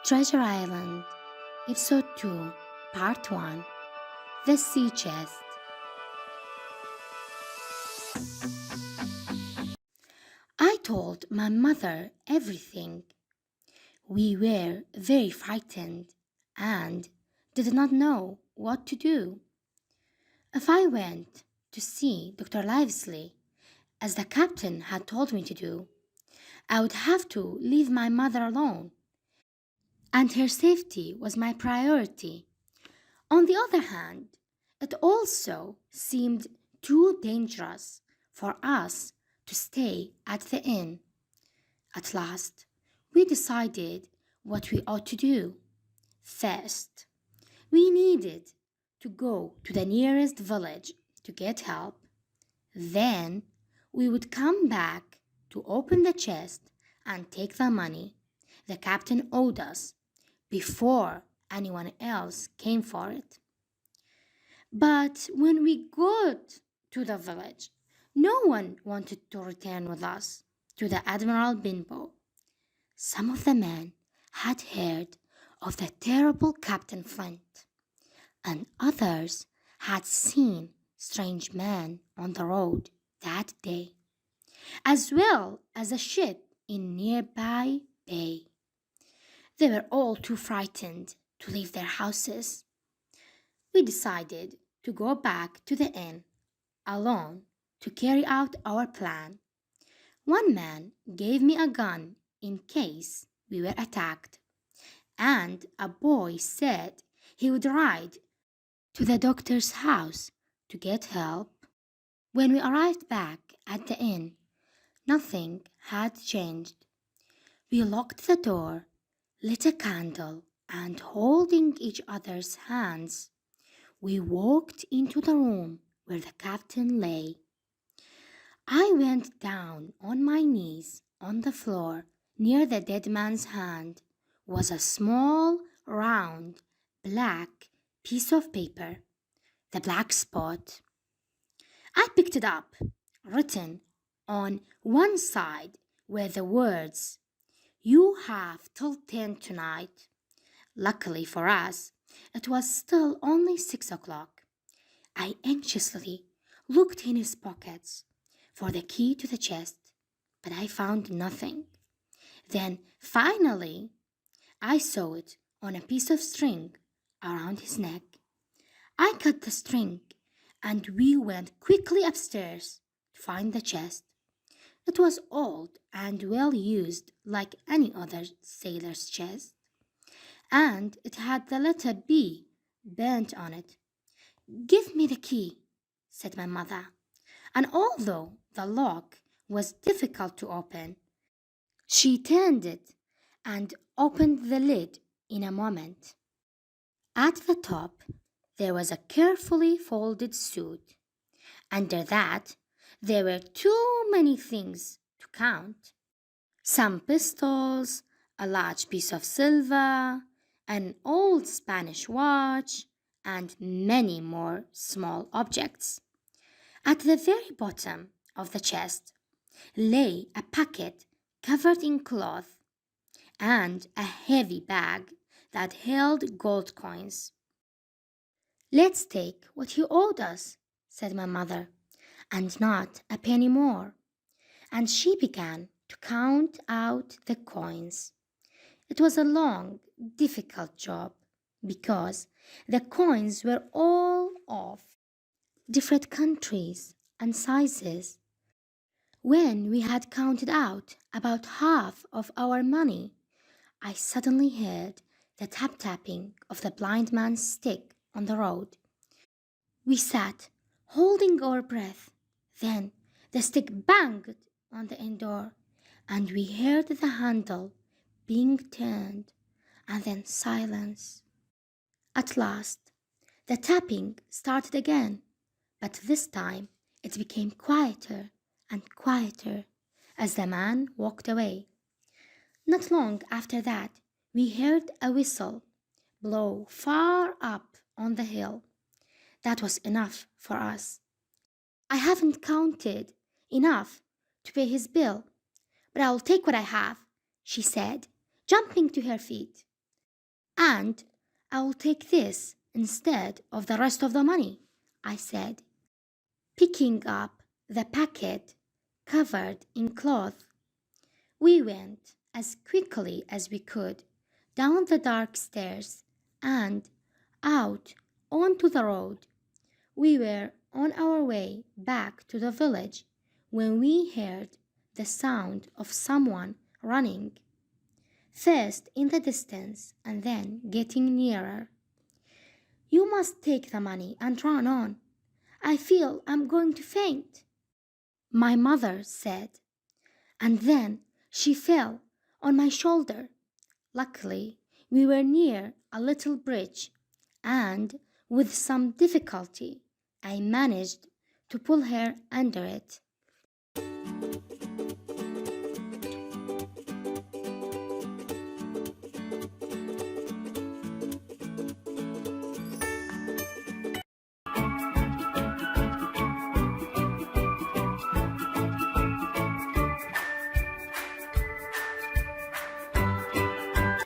Treasure Island, Episode 2, Part 1, The Sea Chest. I told my mother everything. We were very frightened and did not know what to do. If I went to see Dr. Livesey, as the captain had told me to do, I would have to leave my mother alone, and her safety was my priority. On the other hand, it also seemed too dangerous for us to stay at the inn. At last, we decided what we ought to do. First, we needed to go to the nearest village to get help. Then, we would come back to open the chest and take the money the captain owed us before anyone else came for it. But when we got to the village, no one wanted to return with us to the Admiral Benbow. Some of the men had heard of the terrible Captain Flint, and others had seen strange men on the road that day, as well as a ship in nearby bay. They were all too frightened to leave their houses. We decided to go back to the inn alone to carry out our plan. One man gave me a gun in case we were attacked, and a boy said he would ride to the doctor's house to get help. When we arrived back at the inn, nothing had changed. We locked the door, lit a candle, and holding each other's hands, we walked into the room where the captain lay. I went down on my knees on the floor. Near the dead man's hand was a small, round, black piece of paper, the black spot. I picked it up. Written on one side were the words, "You have till 10 tonight." Luckily for us, it was still only 6 o'clock. I anxiously looked in his pockets for the key to the chest, but I found nothing. Then, finally, I saw it on a piece of string around his neck. I cut the string, and we went quickly upstairs to find the chest. It was old and well used like any other sailor's chest, and it had the letter B burnt on it. "Give me the key," said my mother, and although the lock was difficult to open, she turned it and opened the lid in a moment. At the top, there was a carefully folded suit. Under that, there were too many things to count. Some pistols, a large piece of silver, an old Spanish watch, and many more small objects. At the very bottom of the chest lay a packet covered in cloth and a heavy bag that held gold coins. "Let's take what you owed us," said my mother, "and not a penny more." And she began to count out the coins. It was a long, difficult job because the coins were all of different countries and sizes. When we had counted out about half of our money, I suddenly heard the tap-tapping of the blind man's stick on the road. We sat, holding our breath. Then the stick banged on the inn door, and we heard the handle being turned, and then silence. At last, the tapping started again, but this time it became quieter and quieter as the man walked away. Not long after that, we heard a whistle blow far up on the hill. That was enough for us. "I haven't counted enough to pay his bill, but I'll take what I have," she said, jumping to her feet. And I will take this instead of the rest of the money, I said, picking up the packet covered in cloth. We went as quickly as we could down the dark stairs and out onto the road. We were on our way back to the village when we heard the sound of someone running, first in the distance and then getting nearer. You must take the money and run on. I feel I'm going to faint, my mother said, and then she fell on my shoulder. Luckily, we were near a little bridge, and with some difficulty, I managed to pull her under it.